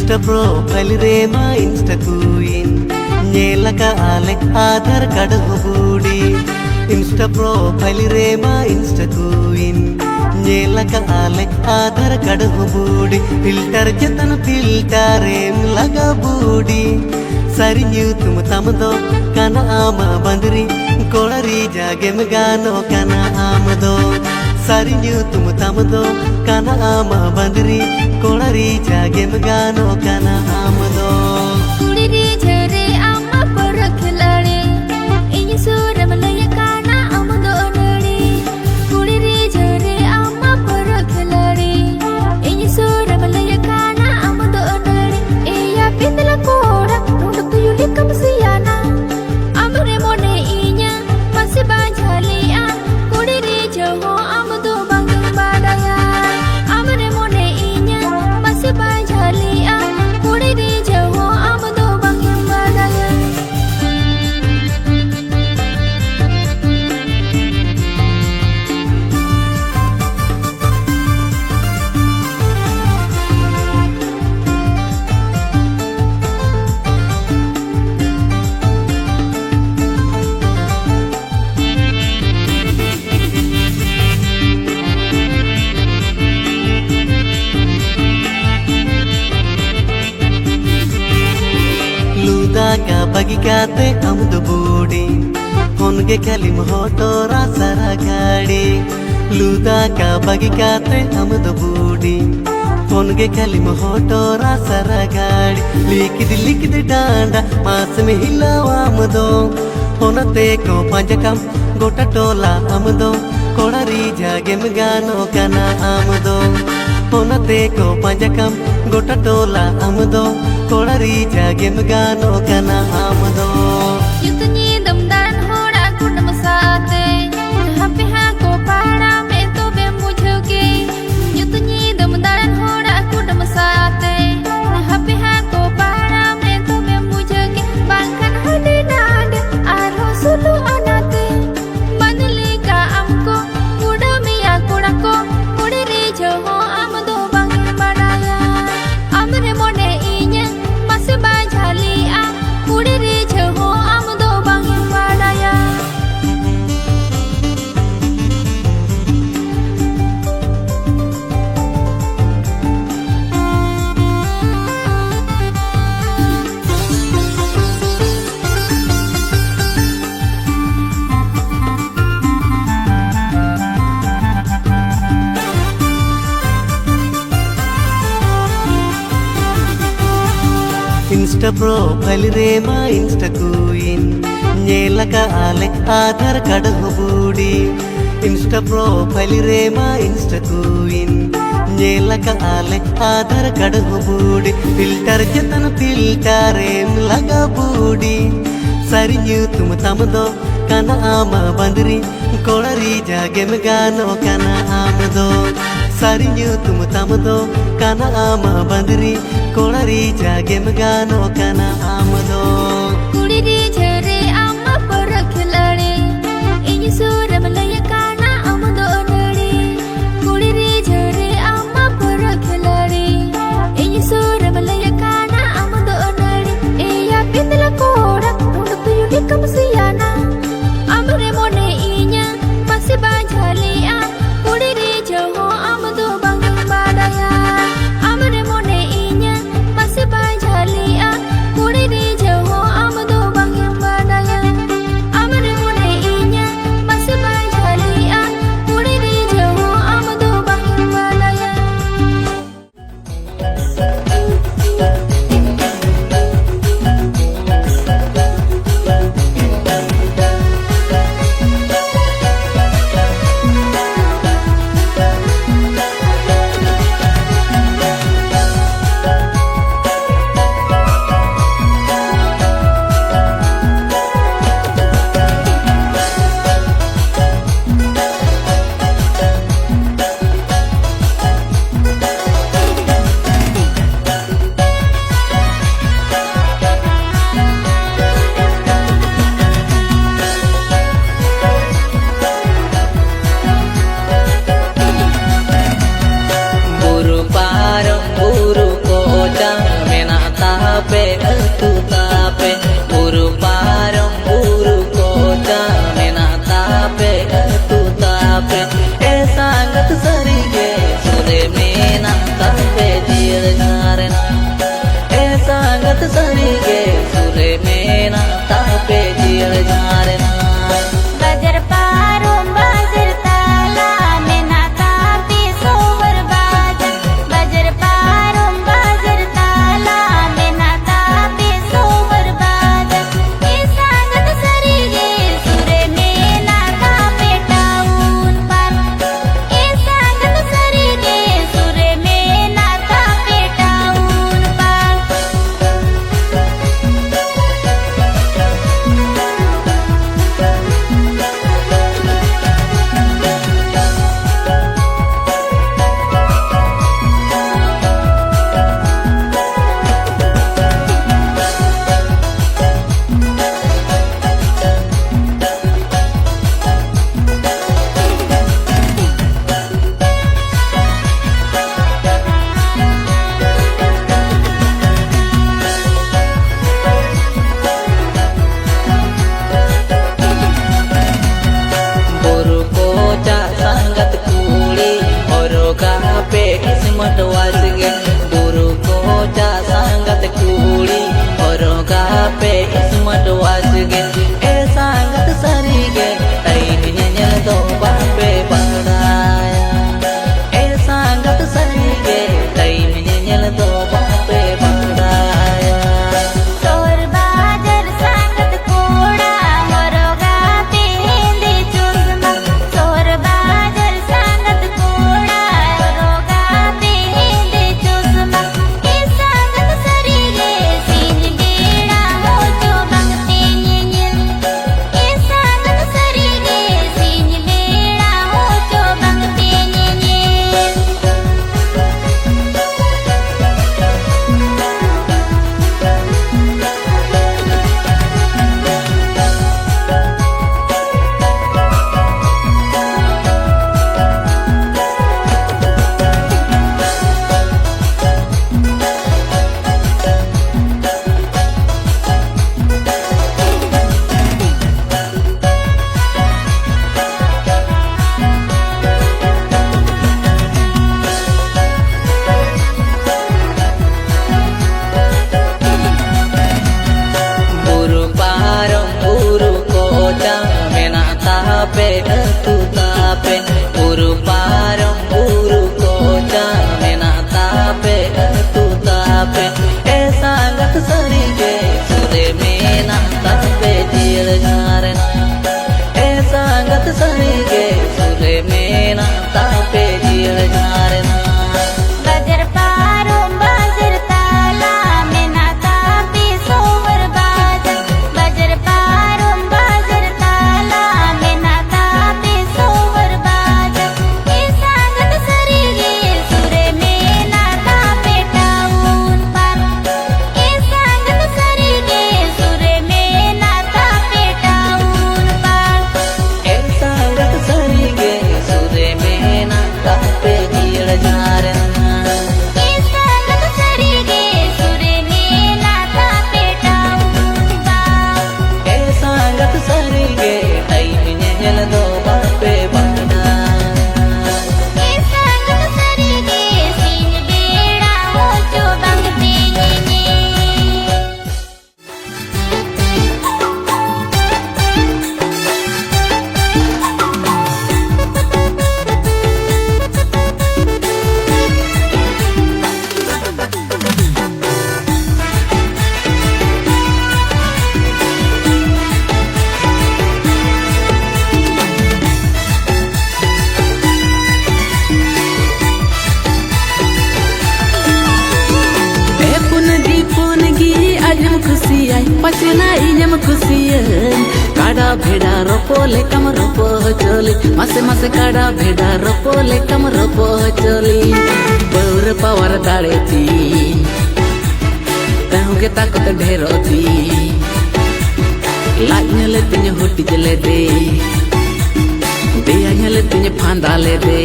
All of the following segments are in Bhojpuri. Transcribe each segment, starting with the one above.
Insta profile rema Insta queen Nyelaka alek Aadhaar card hubudi Insta profile rema Insta queen Nyelaka alek Aadhaar card hubudi Filter jatan filter em laga budi Sarinyu tum tamdo kana ama bandri Kolari jagem gano kana amdo Sarinyu tum tamdo kana ama bandri Kolari jagem gano kana amdo Kuliri jere amma parakhlare Ini suram laya kana amdo nari Kuliri jere amma parakhlare Ini suram laya kana amdo nari Iya pindala koda nundu yuli kamsiyana Amre mone inya masih banjaliya Kuliri joho amdo bangun badaya Amre mone inya masih banjaliya Kuliri joho amdo bangun badaya Ludaka bagi kate amdu budi Honge kali motora saragadi Ludaka bagi kate amdu budi Honge kali motora saragadi Likid danda mas mein hilawa amdo Honate ko panjakam gota tola amdo Kolari jagem gano kana amdo Honate ko panjakam gota tola amdo Kolari jagem gano kana amdo Yutni damdan hoda kudam saate Jahan pe haan ko para mein to be mujhoge Yutni damdan hoda kudam saate Jahan pe haan ko para mein to be mujhoge Bangkan hadi nade arho sulu anate Manli ka amko kudamiya kudako Kudiri joho amdo bangin badaya Amre mone inya masih banjaliya Kudiri joho amdo bangin badaya Insta profile rema Insta queen Nyelaka alek Aadhaar card hubudi Insta profile rema Insta queen Nyelaka alek Aadhaar card hubudi Filter jatan filter em laga budi Sarinyu tum tamdo kana ama bandri Kolari jagem gano kana amdo Sarinyu tum tamdo kana ama bandri Kolari jagem gano kana amdo Kuliri jere amma parakhlare Ini suram laya kana amdo nari Kuliri jere amma parakhlare Ini suram laya kana amdo nari Iya pindala koda nundu yuli kamsiyana Amre mone inya masih banjaliya Kuliri joho amdo bangun badaya Amre mone inya masih banjaliya Kuliri joho amdo bangun badaya Amre mone inya masih banjaliya Kuliri joho amdo bangun badaya भेड़ा रोपोले कम रोपो चोली मासे मासे काड़ा भेड़ा रोपोले कम रोपो चोली बौर पावर दाड़े थी तहुगे ताकत ढेरो थी लाज ले तिने हुटी जले दे देया ले तिने फांदा ले दे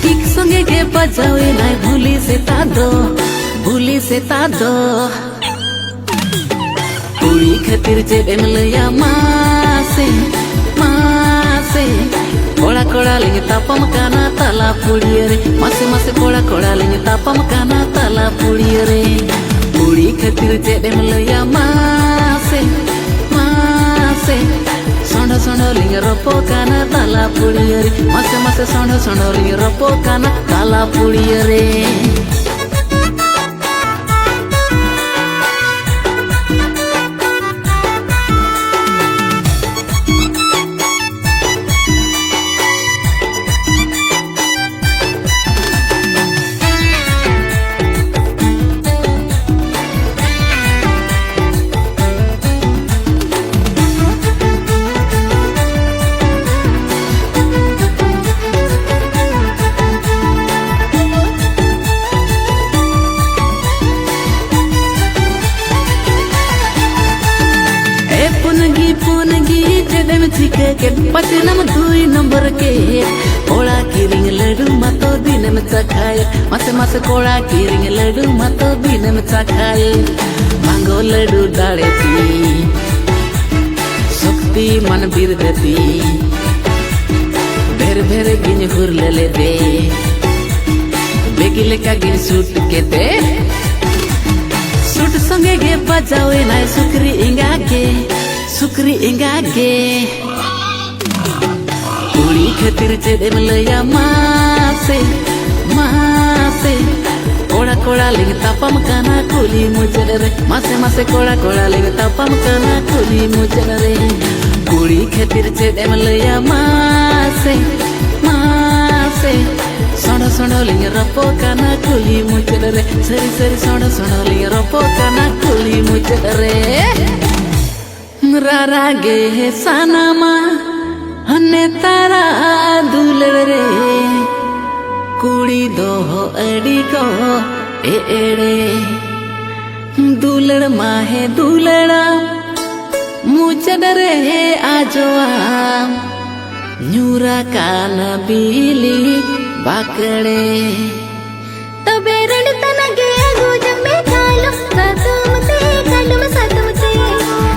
किक संगे के बजावे नाय भूली से तादो कुड़ी खातिर चेदेम लया मासे कोड़ा कोड़ा लेंगे तापम काना ताला पुड़िया रे मासे मासे कोड़ा कोड़ा लेंगे तापम काना ताला पुड़िया रे कुड़ी खातिर चेदेम लया मासे सोंडो सोंडो लिंगे रोपो काना ताला पुड़िया रे मासे मासे सोंडो सोंडो लिंगे रोपो काना ताला पुड़िया रे पचनम 2 नंबर के कोड़ा किरिंग लड्डू मतो दिन में चखाए मासे मासे कोड़ा किरिंग लड्डू मतो दिन में चखाए मांगो लड्डू डाले थी शक्ति मन बीर देती भेर भेर गिन हुर ले दे बेगिले का गिन सूट के दे सूट संगे गे बजावे ना सुकरी इंगा गे कुड़ी खातिर चेदेम लया मासे कोड़ा कोड़ा लिंग तापम काना कुली मुजर रे मासे मासे कोड़ा कोड़ा लिंग तापम काना कुली मुजर रे कुड़ी खातिर चेदेम लया मासे सोंडो सोंडो लिंग रोपो काना कुली मुजर रे सरी सरी सोंडो सोंडो लिंग रोपो काना कुली मुजर रे रारा गे सानामा हने तारा दुलड़ रे कुड़ी दो अड़ी को एड़े दुलड़ माहे दुलड़ा मुझे डरे आजो न्यूरा काना बीली बाकड़े तबे रण तना गया गुजम में खालो सातुमते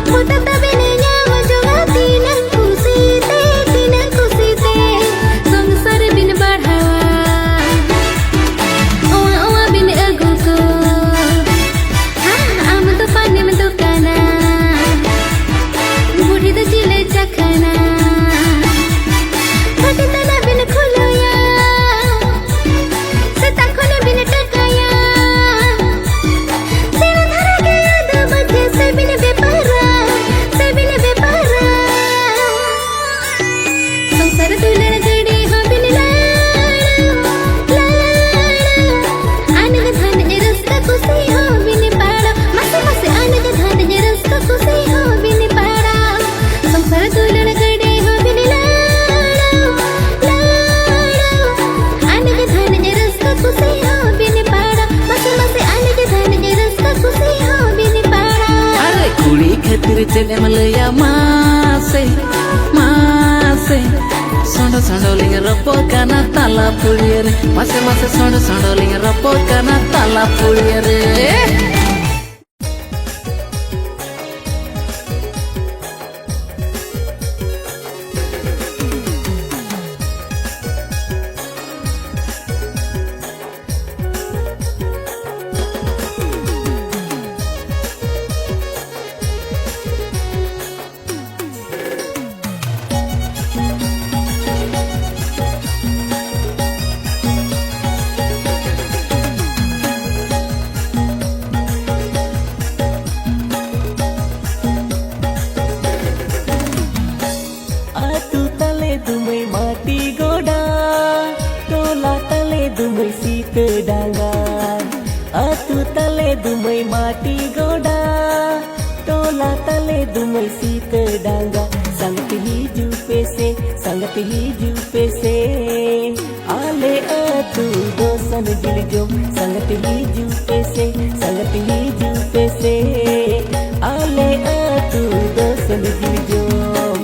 पुता तबे ने न्याव जोगा तीन खुशी ते संसार बिन बढ़ावा ओवा बिन अगु को आम तो पानी में दुकाना बूढ़ी तो चिले चखना फटे तना बिन खुलोया सता खोने बिन टकाया सेना धरा के याद बचे से बिन बेपारा संसार दुलड़ गड़े हो बिन लाड़ा आनग धन ए रस्ता खुशी हो बिन पाड़ा मासे मासे आनग धन ए रस्ता खुशी हो बिन पाड़ा संसार दुलड़ गड़े हो बिन लाड़ा आनग धन ए रस्ता खुशी हो बिन पाड़ा मासे मासे आनग धन ए रस्ता खुशी हो बिन पाड़ा अरे कुड़ी खातिर चेदेम लया मासे सोंडो सोंडो लिंग रोपो काना ताला पुड़िया रे मासे मासे सोंडो सोंडो लिंग रोपो काना ताला पुड़िया रे अतु तले दुमई माटी गोडा टोला तले dumay sita danga sangat hiju pese ale atu dosan jiljom sangat hiju pese ale atu dosan jiljom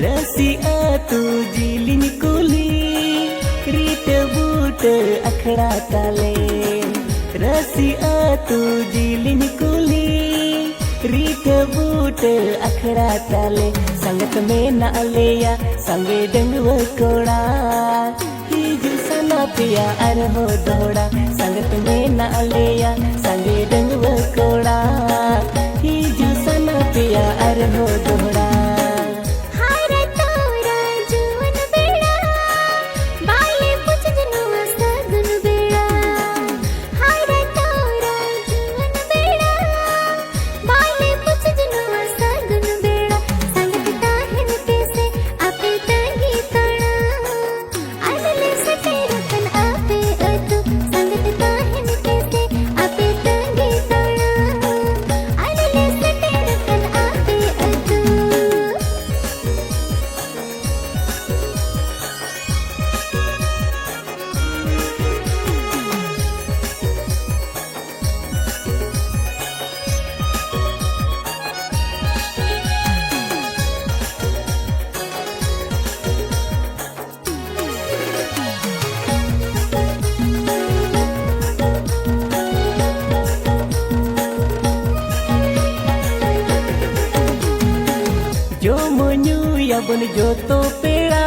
Rasi atu jilin kuli Rita buta akhra tale Rasi atu jilin kuli Rita buta akhra tale Sangat mena aleya sange dengwa koda Hiju sana piya arho doda Sangat mena aleya sange dengwa koda Hiju sana piya arho doda Bun joto pera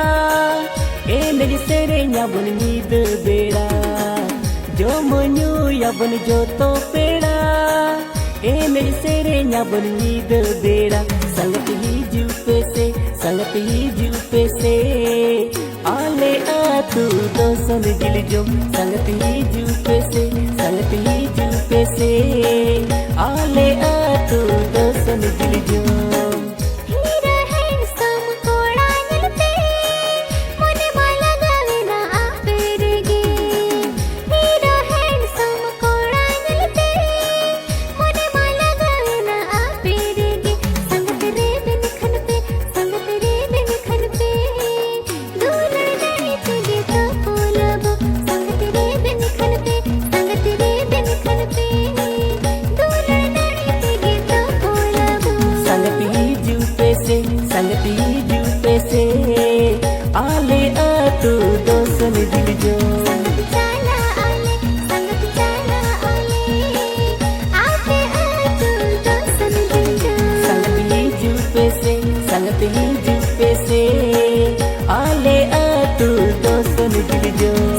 eneri serenya bun nid bera jo monyu ya bun joto pera eneri serenya bun nid bera sangat hiju pese ale atu dosan jiljom sangat hiju pese ale atu dosan jiljom ale atu dosan jiljom sangat hiju pese ale atu dosan jiljom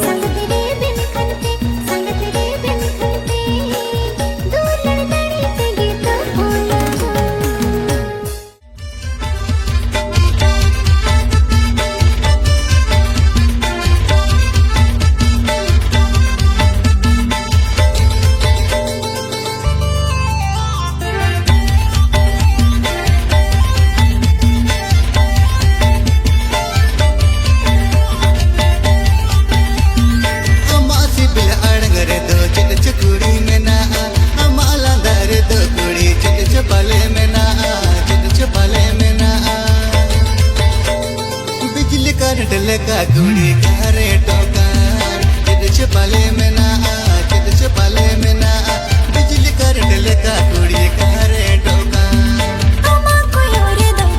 का गुड़ी करे टोकार चिद छपाले में ना चिद छपाले में ना बिजली करंट लगा गुड़ी करे टोकार अमा कोयोरे दम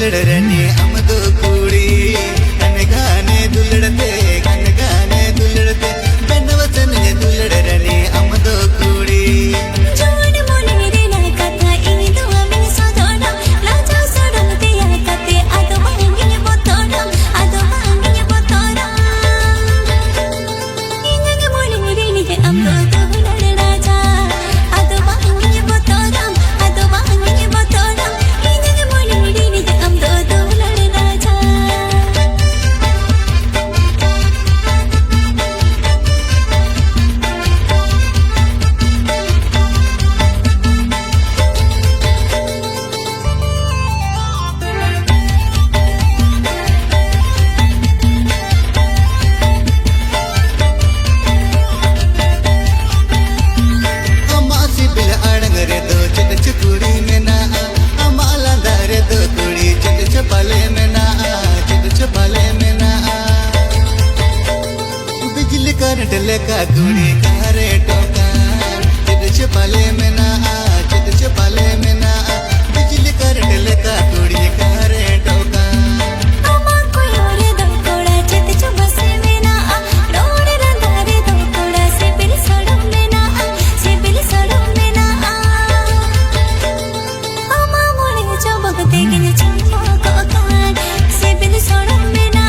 दुलड़रने अमदो कुड़ी गन गाने दुलड़ते बेनवचन दुलड़रने अमदो कुड़ी जोड़ मोने रे ना कथा इन दो अमिन सोदोना लाजा सोडन ते या कते आदो मांगिए बोतोना इनगे मोने रे नि अमदो दुलड़ राजा आदो मांगिए बोतोना इनगे मोने रे नि अमदो दुलड़ राजा का कुड़ी कारे टोका चित छपाले में ना बिजली करंट लेका कुड़ी कारे टोका अमा कोयोरे दो कोड़ा चित छबसे में ना रोड रंधारे दो कोड़ा से बिल सड़म में ना अमा मोने चबकते गिन चंपा को कान से बिल सड़म में ना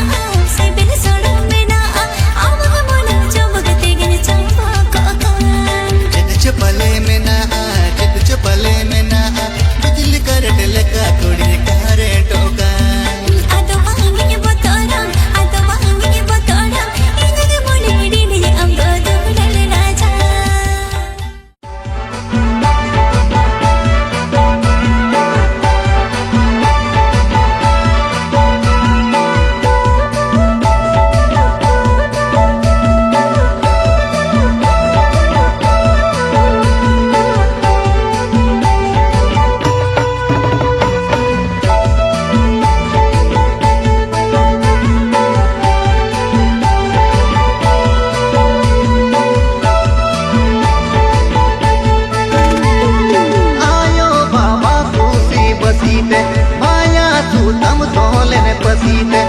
अमा मोने चबकते गिन चंपा को कान चित छपाले में ना बिजली करंट लेका कुड़ी कारे टोका आदो मांगिए बोतोना इनगे मोने रे नि अमदो दुलड़ राजा आयो बाबा खुशी बसीते माया सूतम तोले पसीते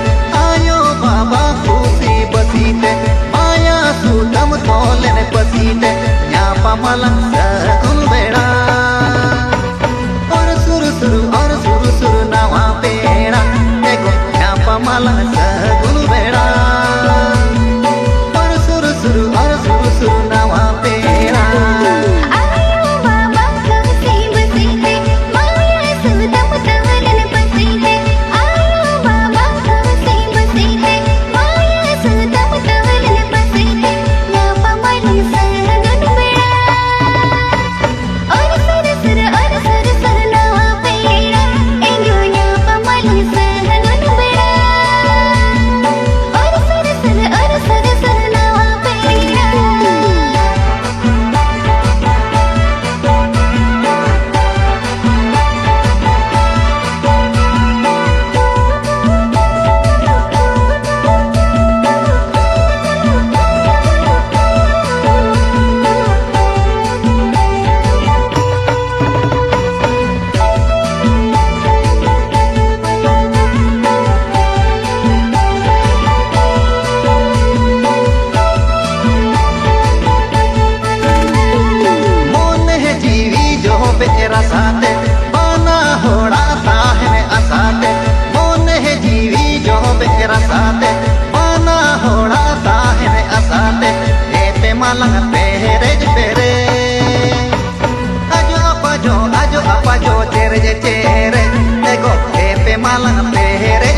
आयो बाबा खुशी बसीते माया सूतम तोले पसीते यहाँ पमलंग सकुन बेड़ा और सुरु सुरु नवा पेड़ा देखो यहाँ पमलंग सकुन बेड़ा और सुरु सुरु नवा पेड़ा आयो बाबा खुशी बसीते माया सूतम तोले पसीते आयो बाबा खुशी बसीते माया सूतम तोले पसीते या पमली सगन बेड़ा और सुर नवा पेड़ा एंगो या पमली सगन बेड़ा और सुर नवा पेड़ा मोन है जीवी जो बेरा साथे बाना होड़ा साहने असाते मोन है जीवी जो बेरा साथे बाना होड़ा साहने असाते ए पे मलंग पेरे आजो अपा जो चेरे देखो ए पे मलंग पेरे